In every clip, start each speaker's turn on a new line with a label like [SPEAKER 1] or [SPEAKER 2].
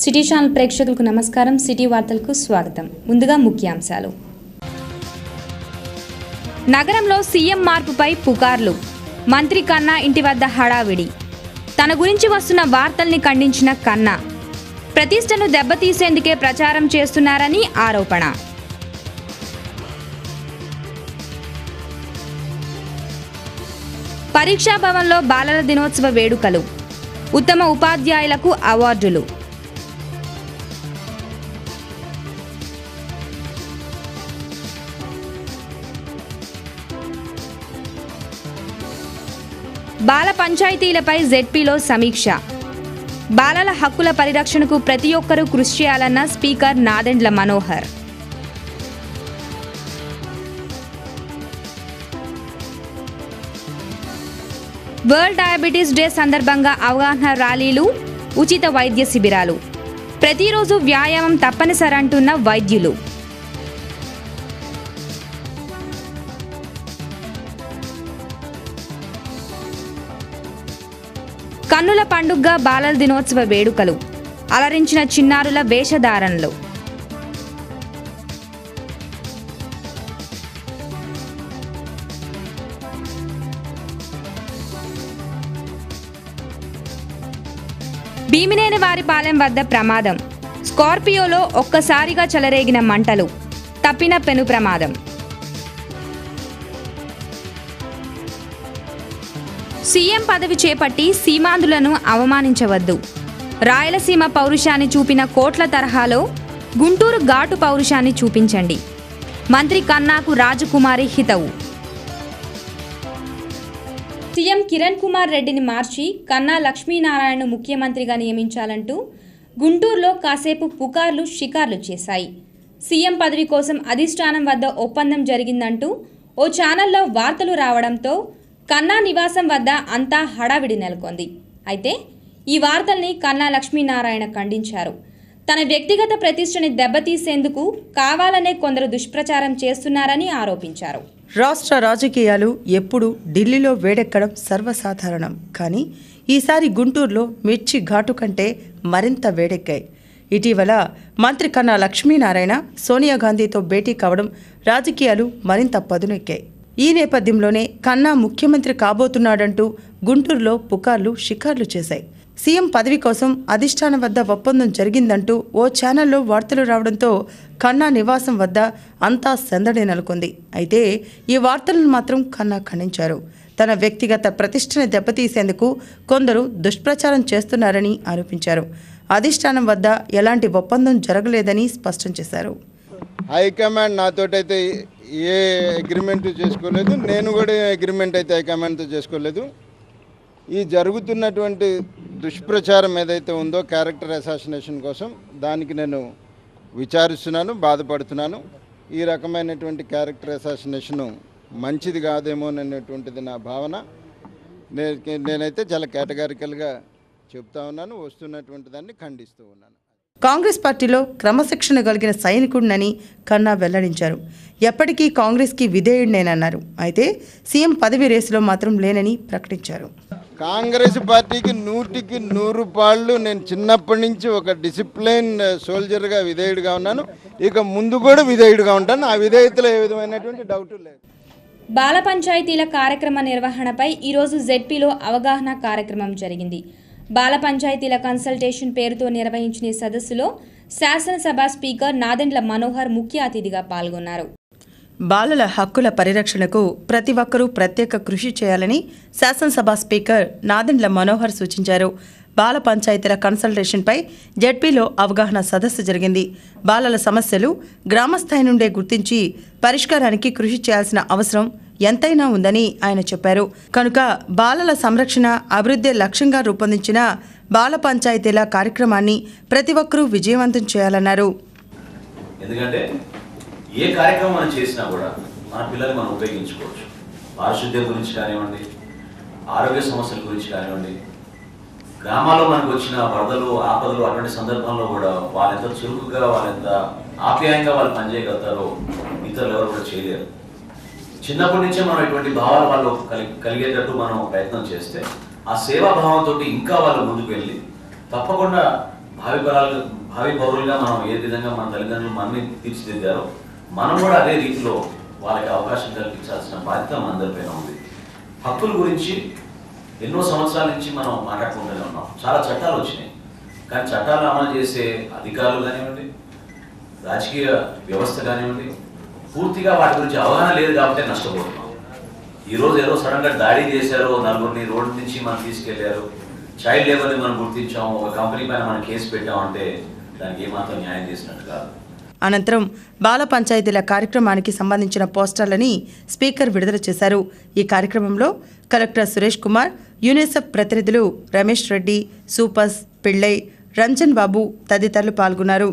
[SPEAKER 1] City channel ప్రేక్షకులకు నమస్కారం. City వార్తలకు స్వాగతం. ముందుగా ముఖ్యాంశాలు. నగరంలో సీఎం మార్పుపై పుకార్లు. మంత్రి కన్నా ఇంటి వద్ద హడావిడి. తన గురించి వస్తున్న వార్తల్ని ఖండించిన కన్నా ప్రతిష్టను దెబ్బతీసేందుకే ప్రచారం చేస్తున్నారని ఆరోపణ. పరీక్షా భవన్లో బాలల దినోత్సవ వేడుకలు. ఉత్తమ ఉపాధ్యాయులకు అవార్డులు. బాల పంచాయతీలపై జెడ్పీలో సమీక్ష. బాలల హక్కుల పరిరక్షణకు ప్రతి ఒక్కరూ కృషి చేయాలన్న speaker Nadendla Manohar. World diabetes day సందర్భంగా అవగాహన ర్యాలీలు, ఉచిత వైద్య శిబిరాలు. ప్రతిరోజు వ్యాయామం తప్పనిసరి అంటున్న వైద్యులు. కన్నుల పండుగగా బాలల దినోత్సవ వేడుకలు. అలరించిన చిన్నారుల వేషధారణలు. భీమినేని వారిపాలెం వద్ద ప్రమాదం. స్కార్పియోలో ఒక్కసారిగా చెలరేగిన మంటలు. తప్పిన పెను ప్రమాదం. సీఎం పదవి చేపట్టి సీమాంధ్రులను అవమానించవద్దు. రాయలసీమ పౌరుషాన్ని చూపిన కోట్ల తరహాలో గుంటూరు ఘాటు పౌరుషాన్ని చూపించండి. మంత్రి కన్నాకు రాజకుమారి హితవు. సీఎం కిరణ్ కుమార్ రెడ్డిని మార్చి కన్నా లక్ష్మీనారాయణను ముఖ్యమంత్రిగా నియమించాలంటూ గుంటూరులో కాసేపు పుకార్లు షికార్లు చేశాయి. సీఎం పదవి కోసం అధిష్టానం వద్ద ఒప్పందం జరిగిందంటూ ఓ ఛానల్లో వార్తలు రావడంతో కన్నా నివాసం వద్ద అంతా హడావిడి నెలకొంది. అయితే ఈ వార్తల్ని కన్నా లక్ష్మీనారాయణ ఖండించారు. తన వ్యక్తిగత ప్రతిష్టని దెబ్బతీసేందుకు కావాలనే కొందరు దుష్ప్రచారం చేస్తున్నారని ఆరోపించారు.
[SPEAKER 2] రాష్ట్ర రాజకీయాలు ఎప్పుడు ఢిల్లీలో వేడెక్కడం సర్వసాధారణం. కానీ ఈసారి గుంటూరులో మిర్చి ఘాటు కంటే మరింత వేడెక్కాయి. ఇటీవల మంత్రి కన్నా లక్ష్మీనారాయణ సోనియా గాంధీతో భేటీ కావడం రాజకీయాలు మరింత పదునెక్కాయి. ఈ నేపథ్యంలోనే కన్నా ముఖ్యమంత్రి కాబోతున్నాడంటూ గుంటూరులో పుకార్లు షికార్లు చేశాయి. సీఎం పదవి కోసం అధిష్టానం వద్ద ఒప్పందం జరిగిందంటూ ఓ ఛానల్లో వార్తలు రావడంతో కన్నా నివాసం వద్ద అంతా సందడి నెలకొంది. అయితే ఈ వార్తలను మాత్రం కన్నా ఖండించారు. తన వ్యక్తిగత ప్రతిష్టని దెబ్బతీసేందుకు కొందరు దుష్ప్రచారం చేస్తున్నారని ఆరోపించారు. అధిష్టానం వద్ద ఎలాంటి ఒప్పందం జరగలేదని స్పష్టం చేశారు.
[SPEAKER 3] హైకమాండ్ నాతోటైతే ఏ అగ్రిమెంట్ చేసుకోలేదు, నేను కూడా అగ్రిమెంట్ అయితే హైకమాండ్తో చేసుకోలేదు. ఈ జరుగుతున్నటువంటి దుష్ప్రచారం ఏదైతే ఉందో క్యారెక్టర్ అసాసినేషన్ కోసం, దానికి నేను విచారిస్తున్నాను, బాధపడుతున్నాను. ఈ రకమైనటువంటి క్యారెక్టర్ అసాసినేషను మంచిది కాదేమో అనేటువంటిది నా భావన. నేనైతే చాలా కేటగారికల్గా చెప్తా ఉన్నాను, వస్తున్నటువంటి దాన్ని ఖండిస్తూ ఉన్నాను.
[SPEAKER 2] కాంగ్రెస్ పార్టీలో క్రమశిక్షణ కలిగిన సైనికుడినని కన్నా వెల్లడించారు. ఎప్పటికీ కాంగ్రెస్కి విధేయుడినేనన్నారు. అయితే సీఎం పదవి రేసులో మాత్రం లేనని ప్రకటించారు.
[SPEAKER 3] కాంగ్రెస్ పార్టీకి 100కి 100 పాళ్ళు నేను చిన్నప్పటి నుంచి ఒక డిసిప్లైన్ సోల్జర్గా విధేయుడిగా ఉన్నాను. ఇక ముందు కూడా విధేయుడిగా ఉంటాను. ఆ విధేయతలో ఏ విధమైనటువంటి డౌట్ లేదు.
[SPEAKER 1] బాల పంచాయతీల కార్యక్రమ నిర్వహణపై ఈరోజు జెడ్పీలో అవగాహన కార్యక్రమం జరిగింది. బాల పంచాయతీల కన్సల్టేషన్ పేరుతో నిర్వహించిన ఈ సదస్సులో శాసనసభ స్పీకర్ నాదెండ్ల మనోహర్ ముఖ్య అతిథిగా పాల్గొన్నారు.
[SPEAKER 2] బాలల హక్కుల పరిరక్షణకు ప్రతి ఒక్కరూ ప్రత్యేక కృషి చేయాలని శాసనసభ స్పీకర్ నాదెండ్ల మనోహర్ సూచించారు. బాల పంచాయతీల కన్సల్టేషన్పై జెడ్పీలో అవగాహన సదస్సు జరిగింది. బాలల సమస్యలు గ్రామస్థాయి నుండే గుర్తించి పరిష్కారానికి కృషి చేయాల్సిన అవసరం ఎంతైనా ఉందని ఆయన చెప్పారు. కనుక బాలల సంరక్షణ, అభివృద్ధి లక్ష్యంగా రూపొందించిన బాల పంచాయతీల కార్యక్రమాన్ని ప్రతి ఒక్కరూ విజయవంతం చేయాలన్నారు.
[SPEAKER 4] ఎందుకంటే ఏ కార్యక్రమం మనం చేసినా కూడా మన పిల్లల్ని మనం ఉపయోగించుకోవచ్చు. పారిశుద్ధ్యం గురించి కానివ్వండి, ఆరోగ్య సమస్యల గురించి కానివ్వండి, గ్రామాల్లో మనకు వచ్చిన వరదలు, ఆపదలు అటువంటి సందర్భంలో కూడా వాళ్ళు ఎంత చురుకుగా, వాళ్ళు ఎంత ఆప్యాయంగా వాళ్ళు పనిచేయగలుగుతారో ఇతరులు ఎవరు కూడా చేయలేరు. చిన్నప్పటి నుంచే మనం ఇటువంటి భావాలు వాళ్ళు కలిగేటట్టు మనం ప్రయత్నం చేస్తే ఆ సేవాభావంతో ఇంకా వాళ్ళు ముందుకు వెళ్ళి తప్పకుండా భావి పౌరులుగా మనం ఏ విధంగా మన తల్లిదండ్రులు మనని తీర్చిదిద్దారో మనం కూడా అదే రీతిలో వాళ్ళకి అవకాశం కల్పించాల్సిన బాధ్యత మనందరిపైన ఉంది. హక్కుల గురించి ఎన్నో సంవత్సరాల నుంచి మనం మాట్లాడుకుంటూనే ఉన్నాం. చాలా చట్టాలు వచ్చినాయి, కానీ చట్టాలు అమలు చేసే అధికారులు కానివ్వండి, రాజకీయ వ్యవస్థ కానివ్వండి, పూర్తిగా వాటి గురించి అవగాహన లేదు కాబట్టి నష్టపోతున్నాం. ఈరోజు ఏదో సడన్గా దాడి చేశారు, నలుగురిని రోడ్డు నుంచి మనం తీసుకెళ్లారు, చైల్డ్ లేబర్ని మనం గుర్తించాము, ఒక కంపెనీ పైన మనం కేసు పెట్టామంటే దానికి ఏమాత్రం న్యాయం చేసినట్టు కాదు.
[SPEAKER 2] అనంతరం బాల పంచాయతీల కార్యక్రమానికి సంబంధించిన పోస్టర్లని స్పీకర్ విడుదల చేశారు. ఈ కార్యక్రమంలో కలెక్టర్ సురేష్ కుమార్, యూనిసెఫ్ ప్రతినిధులు రమేష్ రెడ్డి, సూపస్, పిళ్ళై, రంజన్ బాబు తదితరులు పాల్గొన్నారు.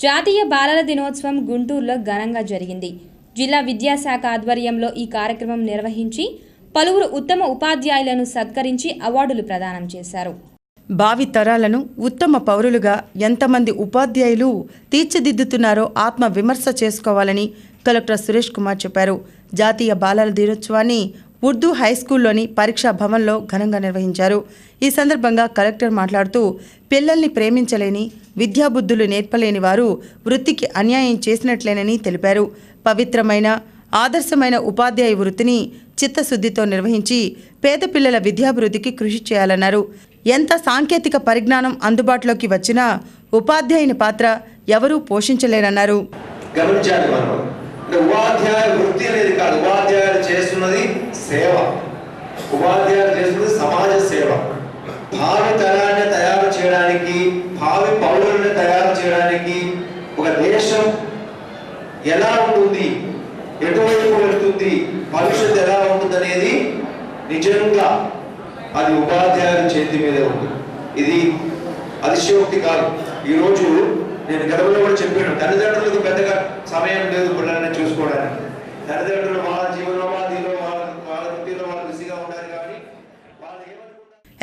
[SPEAKER 1] జాతీయ బాలల దినోత్సవం గుంటూరులో ఘనంగా జరిగింది. జిల్లా విద్యాశాఖ ఆధ్వర్యంలో ఈ కార్యక్రమం నిర్వహించి పలువురు ఉత్తమ ఉపాధ్యాయులను సత్కరించి అవార్డులు ప్రదానం చేశారు.
[SPEAKER 2] భావి తరాలను ఉత్తమ పౌరులుగా ఎంతమంది ఉపాధ్యాయులు తీర్చిదిద్దుతున్నారో ఆత్మ విమర్శ చేసుకోవాలని కలెక్టర్ సురేష్ కుమార్ చెప్పారు. జాతీయ బాలల దినోత్సవాన్ని ఉర్దూ హైస్కూల్లోని పరీక్షా భవన్లో ఘనంగా నిర్వహించారు. ఈ సందర్భంగా కలెక్టర్ మాట్లాడుతూ పిల్లల్ని ప్రేమించలేని, విద్యాబుద్ధులు నేర్పలేని వారు వృత్తికి అన్యాయం చేసినట్లేనని తెలిపారు. పవిత్రమైన, ఆదర్శమైన ఉపాధ్యాయ వృత్తిని చిత్తశుద్ధితో నిర్వహించి పేద పిల్లల విద్యాభివృద్ధికి కృషి చేయాలన్నారు. ఎంత సాంకేతిక పరిజ్ఞానం అందుబాటులోకి వచ్చినా ఉపాధ్యాయుని పాత్ర ఎవరూ పోషించలేరన్నారు.
[SPEAKER 5] గమనించాలి మనం, ఉపాధ్యాయ వృత్తి అనేది కాదు, ఉపాధ్యాయులు చేస్తున్నది సేవ, ఉపాధ్యాయులు చేస్తున్నది సమాజ సేవ. భావి తరాన్ని తయారు చేయడానికి, భావి పౌరులను తయారు చేయడానికి ఒక దేశం ఎలా ఉంటుంది, ఎటువైపు వెళ్తుంది, భవిష్యత్తు ఎలా ఉంటుంది అనేది నిజంగా అది ఉపాధ్యాయుల చేతి మీదే ఉంది. ఇది అతిశయోక్తి కాదు. ఈరోజు నేను గతంలో కూడా చెప్పాను, తల్లిదండ్రులకు పెద్దగా సమయం లేదు పిల్లల్ని చూసుకోవడానికి. తల్లిదండ్రులు వాళ్ళ జీవనోపాధిలో వాళ్ళ వృత్తిలో వాళ్ళు బిజీగా ఉండాలి. కానీ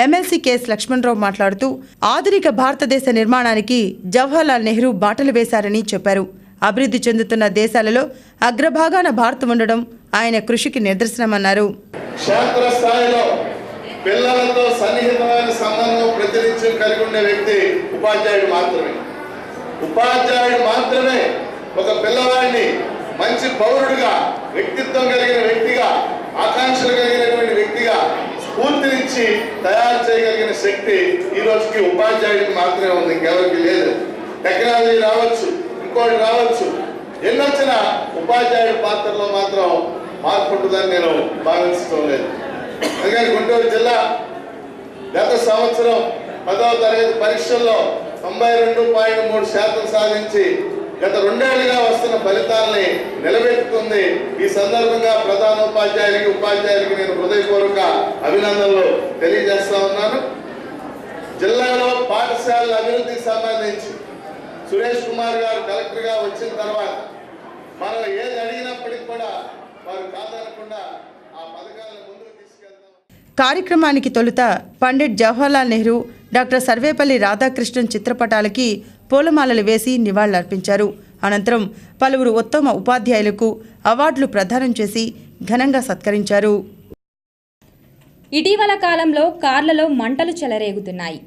[SPEAKER 2] ఎమ్మెల్సీ కెఎస్ లక్ష్మణరావు మాట్లాడుతూ ఆధునిక భారతదేశ నిర్మాణానికి జవహర్లాల్ నెహ్రూ బాటలు వేశారని చెప్పారు. అభివృద్ధి చెందుతున్న దేశాలలో అగ్రభాగాన భారత్ ఉండడం ఆయన కృషికి నిదర్శనమన్నారు.
[SPEAKER 6] క్షేత్రస్థాయిలో పిల్లలతో సన్నిహితమైన సంబంధం ప్రతినిత్యం కలిగి ఉండే వ్యక్తి ఉపాధ్యాయుడు మాత్రమే. ఉపాధ్యాయుడు మాత్రమే ఒక పిల్లవాడిని మంచి పౌరుడిగా, వ్యక్తిత్వం కలిగిన వ్యక్తిగా, ఆకాంక్షలు కలిగినటువంటి వ్యక్తిగా స్ఫూర్తినిచ్చి తయారు చేయగలిగిన శక్తి ఈ రోజుకి ఉపాధ్యాయుడికి మాత్రమే ఉంది, ఇంకెవరికి లేదు. టెక్నాలజీ రావచ్చు, ఇంకోటి రావచ్చు, ఎన్నొచ్చిన ఉపాధ్యాయుడి పాత్రలో మాత్రం మార్పు ఉంటుందని నేను భావించడం లేదు. అందుకని గుంటూరు జిల్లా గత సంవత్సరం 10వ తరగతి పరీక్షల్లో 92.3% సాధించి గత 2 ఏళ్లుగా వస్తున్న ఫలితాలని నిలబెట్టుకుంది. ఈ సందర్భంగా ప్రధాన ఉపాధ్యాయులకి నేను హృదయపూర్వక అభినందనలు తెలియజేస్తా ఉన్నాను. జిల్లాలో పాఠశాలల అభివృద్ధికి సంబంధించి సురేష్ కుమార్ గారు కలెక్టర్గా వచ్చిన తర్వాత మనం ఏది అడిగినప్పటికీ కూడా వారు కాదనకుండా ఆ పథకాలను ముందుకు తీసుకెళ్తాం.
[SPEAKER 2] కార్యక్రమానికి తొలుత పండిట్ జవహర్లాల్ నెహ్రూ, డాక్టర్ సర్వేపల్లి రాధాకృష్ణన్ చిత్రపటాలకి పూలమాలలు వేసి నివాళులర్పించారు. అనంతరం పలువురు ఉత్తమ ఉపాధ్యాయులకు అవార్డులు ప్రదానం చేసి ఘనంగా సత్కరించారు.
[SPEAKER 1] ఇటీవల కాలంలో కార్లలో మంటలు చెలరేగుతున్నాయి.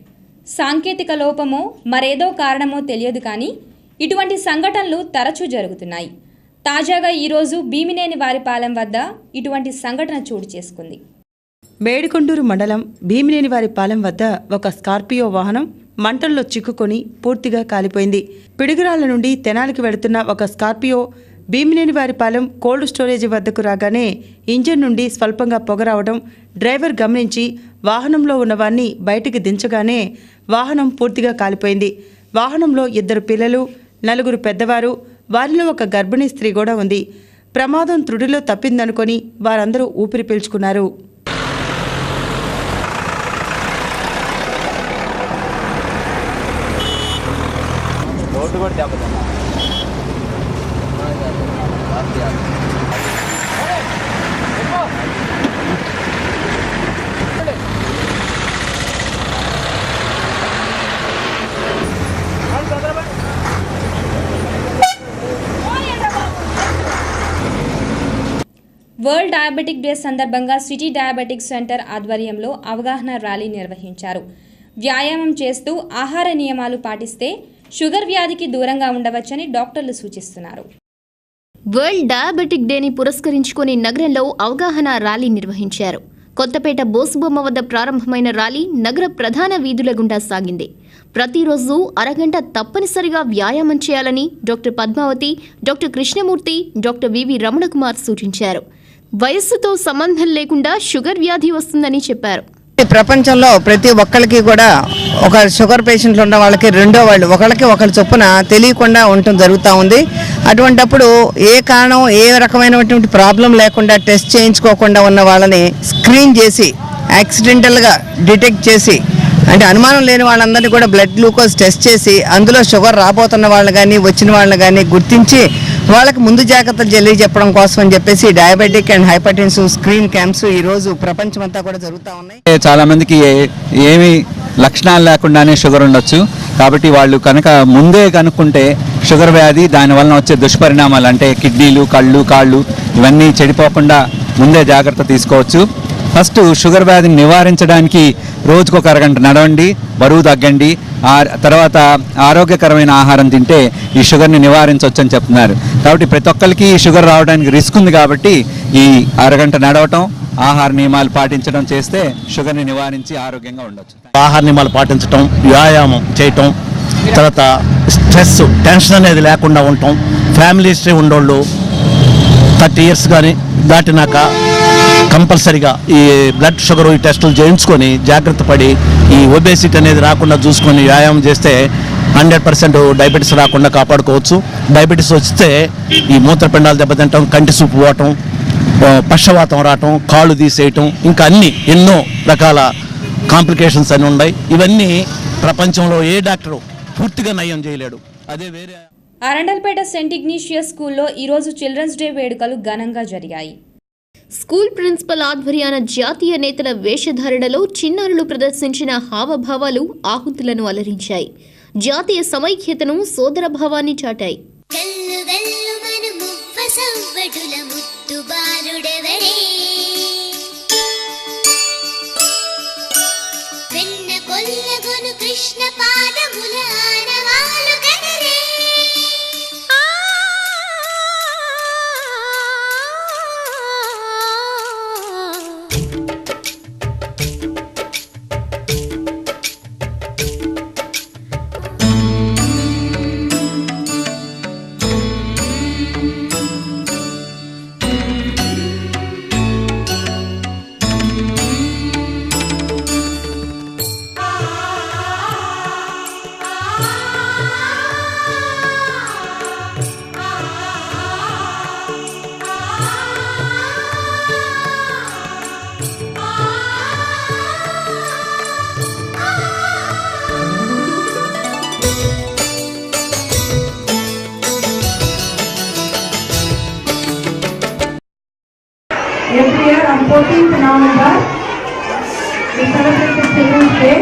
[SPEAKER 1] సాంకేతిక లోపమో మరేదో కారణమో తెలియదు కానీ ఇటువంటి సంఘటనలు తరచూ జరుగుతున్నాయి. తాజాగా ఈరోజు భీమినేని వారిపాలెం వద్ద ఇటువంటి సంఘటన చోటు చేసుకుంది.
[SPEAKER 2] మేడికొండూరు మండలం భీమినేని వారిపాలెం వద్ద ఒక స్కార్పియో వాహనం మంటల్లో చిక్కుకొని పూర్తిగా కాలిపోయింది. పిడుగురాళ్ల నుండి తెనాలికి వెళుతున్న ఒక Scorpio Bhimineni Varipalem cold storage వద్దకు రాగానే ఇంజిన్ నుండి స్వల్పంగా పొగ రావడం డ్రైవర్ గమనించి వాహనంలో ఉన్నవారిని బయటికి దించగానే వాహనం పూర్తిగా కాలిపోయింది. వాహనంలో 2 పిల్లలు, 4 పెద్దవారు, వారిలో ఒక గర్భిణీ స్త్రీ కూడా ఉంది. ప్రమాదం త్రుడిలో తప్పిందనుకొని వారందరూ ఊపిరి పీల్చుకున్నారు.
[SPEAKER 1] డయాబెటిక్ డే సందర్భంగా సిటీ డయాబెటిక్ సెంటర్ ఆధ్వర్యంలో అవగాహన ర్యాలీ నిర్వహించారు. వ్యాయామం చేస్తూ ఆహార నియమాలు పాటిస్తే షుగర్ వ్యాధికి దూరంగా ఉండవచ్చని డాక్టర్లు సూచిస్తున్నారు.
[SPEAKER 7] వరల్డ్ డయాబెటిక్ డేని పురస్కరించుకుని నగరంలో అవగాహన ర్యాలీ నిర్వహించారు. కొత్తపేట బోసుబొమ్మ వద్ద ప్రారంభమైన ర్యాలీ నగర ప్రధాన వీధుల గుండా సాగింది. ప్రతిరోజు అరగంట తప్పనిసరిగా వ్యాయామం చేయాలని doctor Padmavathi, doctor Krishnamurthy, doctor V V Ramanakumar సూచించారు. వయస్సుతో సంబంధం లేకుండా షుగర్ వ్యాధి వస్తుందని చెప్పారు.
[SPEAKER 8] ప్రపంచంలో ప్రతి ఒక్కరికి కూడా ఒక షుగర్ పేషెంట్లు ఉన్న వాళ్ళకి రెండో వాళ్ళు ఒకరికి ఒకరి చొప్పున తెలియకుండా ఉండటం జరుగుతూ ఉంది. అటువంటప్పుడు ఏ కారణం ఏ రకమైనటువంటి ప్రాబ్లం లేకుండా టెస్ట్ చేయించుకోకుండా ఉన్న వాళ్ళని స్క్రీన్ చేసి యాక్సిడెంటల్గా డిటెక్ట్ చేసి అంటే అనుమానం లేని వాళ్ళందరినీ కూడా బ్లడ్ గ్లూకోజ్ టెస్ట్ చేసి అందులో షుగర్ రాబోతున్న వాళ్ళు కానీ వచ్చిన వాళ్ళని కానీ గుర్తించి వాళ్ళకి ముందు జాగ్రత్తలు తెలియజెప్పడం కోసం అని చెప్పేసి diabetic and hypertensive screen camps ఈరోజు ప్రపంచమంతా కూడా జరుగుతూ ఉన్నాయి.
[SPEAKER 9] చాలా మందికి ఏమి లక్షణాలు లేకుండానే షుగర్ ఉండొచ్చు. కాబట్టి వాళ్ళు కనుక ముందే కనుక్కుంటే షుగర్ వ్యాధి దానివల్ల వచ్చే దుష్పరిణామాలు అంటే కిడ్నీలు, కళ్ళు, కాళ్ళు ఇవన్నీ చెడిపోకుండా ముందే జాగ్రత్త తీసుకోవచ్చు. ఫస్ట్ షుగర్ వ్యాధిని నివారించడానికి రోజుకొక అరగంట నడవండి, బరువు తగ్గండి, తర్వాత ఆరోగ్యకరమైన ఆహారం తింటే ఈ షుగర్ని నివారించవచ్చు అని చెప్తున్నారు. కాబట్టి ప్రతి ఒక్కరికి ఈ షుగర్ రావడానికి రిస్క్ ఉంది. కాబట్టి ఈ అరగంట నడవటం, ఆహార నియమాలు పాటించడం చేస్తే షుగర్ని నివారించి ఆరోగ్యంగా ఉండొచ్చు.
[SPEAKER 10] ఆహార నియమాలు పాటించడం, వ్యాయామం చేయటం, తర్వాత స్ట్రెస్ టెన్షన్ అనేది లేకుండా ఉండటం, ఫ్యామిలీ హిస్టరీ ఉండోళ్ళు 30 years కానీ దాటినాక కంపల్సరీగా ఈ బ్లడ్ షుగర్ ఈ టెస్టులు చేయించుకొని జాగ్రత్త పడి ఈ ఒబేసిటీ అనేది రాకుండా చూసుకొని వ్యాయామం చేస్తే 100% డయాబెటీస్ రాకుండా కాపాడుకోవచ్చు. డయాబెటీస్ వస్తే ఈ మూత్రపిండాలు దెబ్బతింటాం, కంటి సూపు పోవటం, పక్షవాతం రావటం, కాళ్ళు తీసేయటం, ఇంకా అన్ని ఎన్నో రకాల కాంప్లికేషన్స్ అని ఉన్నాయి. ఇవన్నీ ప్రపంచంలో ఏ డాక్టరు పూర్తిగా నయం చేయలేడు. అదే వేరే
[SPEAKER 1] అరండల్పేట సెంట్ ఇగ్నీషియస్ స్కూల్లో ఈరోజు చిల్డ్రన్స్ డే వేడుకలు ఘనంగా జరిగాయి.
[SPEAKER 7] స్కూల్ ప్రిన్సిపల్ ఆధ్వర్యాన జాతీయ నేతల వేషధారణలో చిన్నారులు ప్రదర్శించిన హావభావాలు ఆహుతులను అలరించాయి. జాతీయ సమైక్యతను, సోదరభావాన్ని చాటాయి.
[SPEAKER 11] కృష్ణ పాదముల ఆనవాలు కదరే
[SPEAKER 12] Every year on 14th November, we celebrate the Children's Day.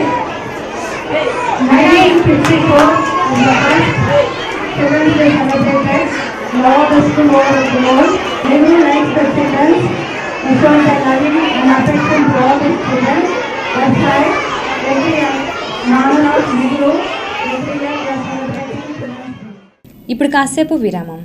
[SPEAKER 12] 1954 is the first Children's Day celebrated in all the schools over the world. Everyone likes the children. We show their loving and affection to all the children. That's why every year, Nana, Nehru, every year we are celebrating Children's Day.
[SPEAKER 1] ఇప్పుడు కాసేపు విరామం.